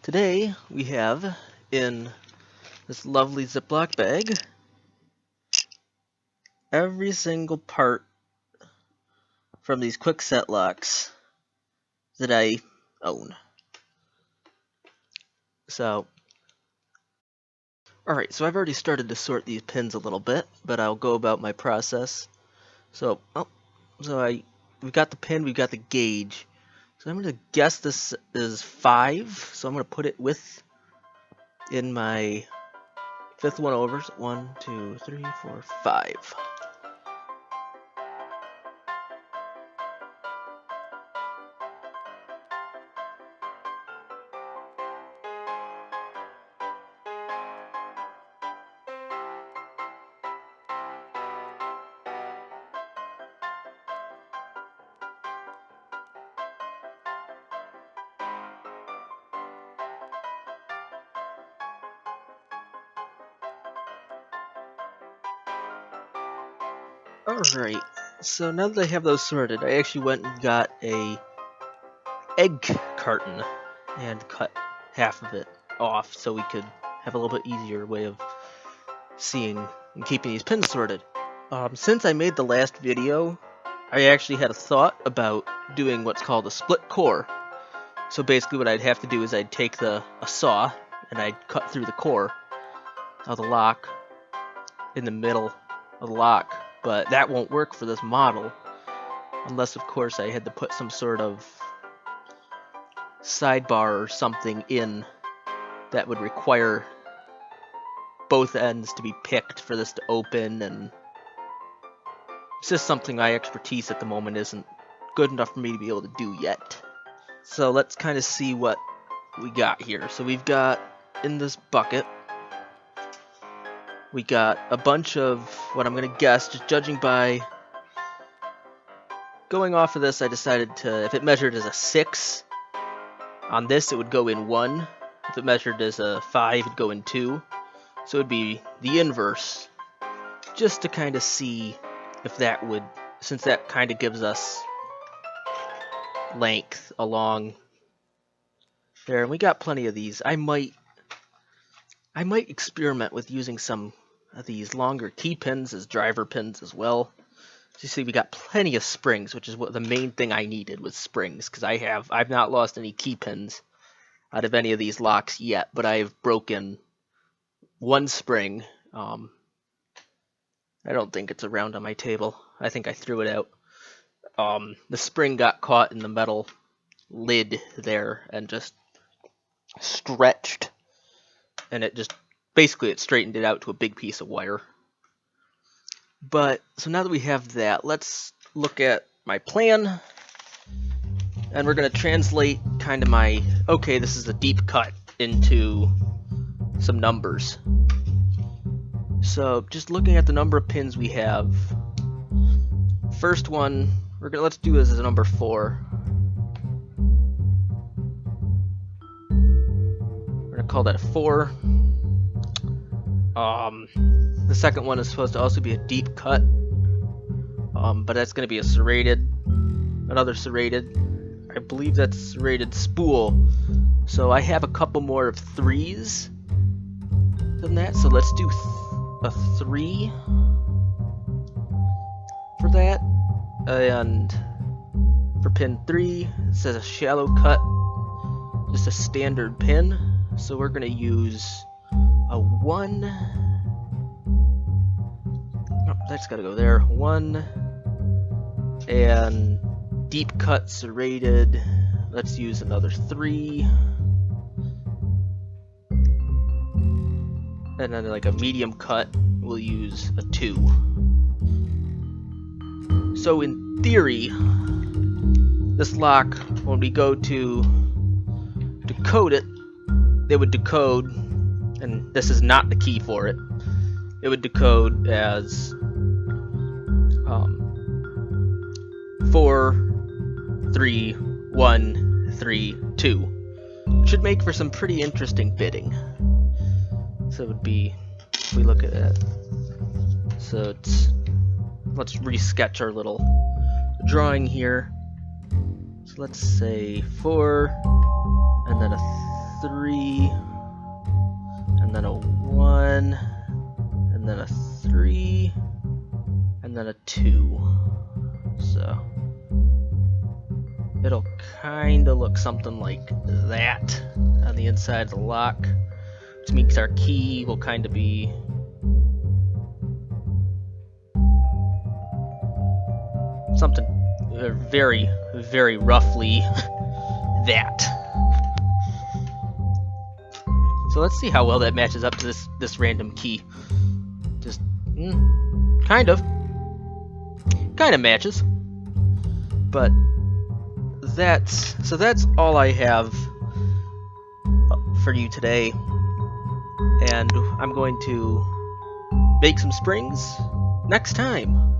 Today we have in this lovely Ziploc bag every single part from these Kwikset locks that I own. Alright, so I've already started to sort these pins a little bit, but I'll go about my process. We've got the pin, we've got the gauge. So I'm going to guess this is 5, so I'm going to put it in my fifth one over. So 1, 2, 3, 4, 5. Alright, so now that I have those sorted, I actually went and got a egg carton and cut half of it off so we could have a little bit easier way of seeing and keeping these pins sorted. Since I made the last video, I actually had a thought about doing what's called a split core. So basically what I'd have to do is I'd take a saw and I'd cut through the core of the lock in the middle of the lock. But that won't work for this model, unless of course I had to put some sort of sidebar or something in that would require both ends to be picked for this to open, and it's just something my expertise at the moment isn't good enough for me to be able to do yet. So let's kind of see what we got here. So we've got in this bucket, we got a bunch of what I'm going to guess, just judging by going off of this, I decided to, if it measured as a 6 on this, it would go in 1. If it measured as a 5, it'd go in 2. So it would be the inverse, just to kind of see if that would, since that kind of gives us length along there. And we got plenty of these. I might experiment with using some of these longer key pins as driver pins as well. So you see we got plenty of springs, which is what the main thing I needed was springs, because I've not lost any key pins out of any of these locks yet, but I've broken one spring. I don't think it's around on my table. I think I threw it out. The spring got caught in the metal lid there and just stretched, and it just basically it straightened it out to a big piece of wire. But so now that we have that, let's look at my plan, and we're going to translate kind of my, okay, this is a deep cut, into some numbers. So just looking at the number of pins we have, first one let's do this as a number 4. We're going to call that a 4. The second one is supposed to also be a deep cut, but that's going to be a serrated, another serrated. I believe that's serrated spool. So I have a couple more of 3s than that, so let's do a 3 for that. And for pin 3, it says a shallow cut, just a standard pin. So we're going to use a 1. Oh, that's got to go there. 1 and deep cut serrated. Let's use another 3. And then like a medium cut, we'll use a 2. So in theory, this lock, when we go to decode it, it would decode, and this is not the key for it, it would decode as 4, 3, 1, 3, 2. Should make for some pretty interesting bidding. So it would be, if we look at it, so let's resketch our little drawing here. So let's say 4, and then a 3, and then a 1, and then a 3, and then a 2. So it'll kind of look something like that on the inside of the lock, which means our key will kind of be something very, very roughly that. So let's see how well that matches up to this random key. Just kind of matches, but that's all I have for you today, and I'm going to make some springs next time.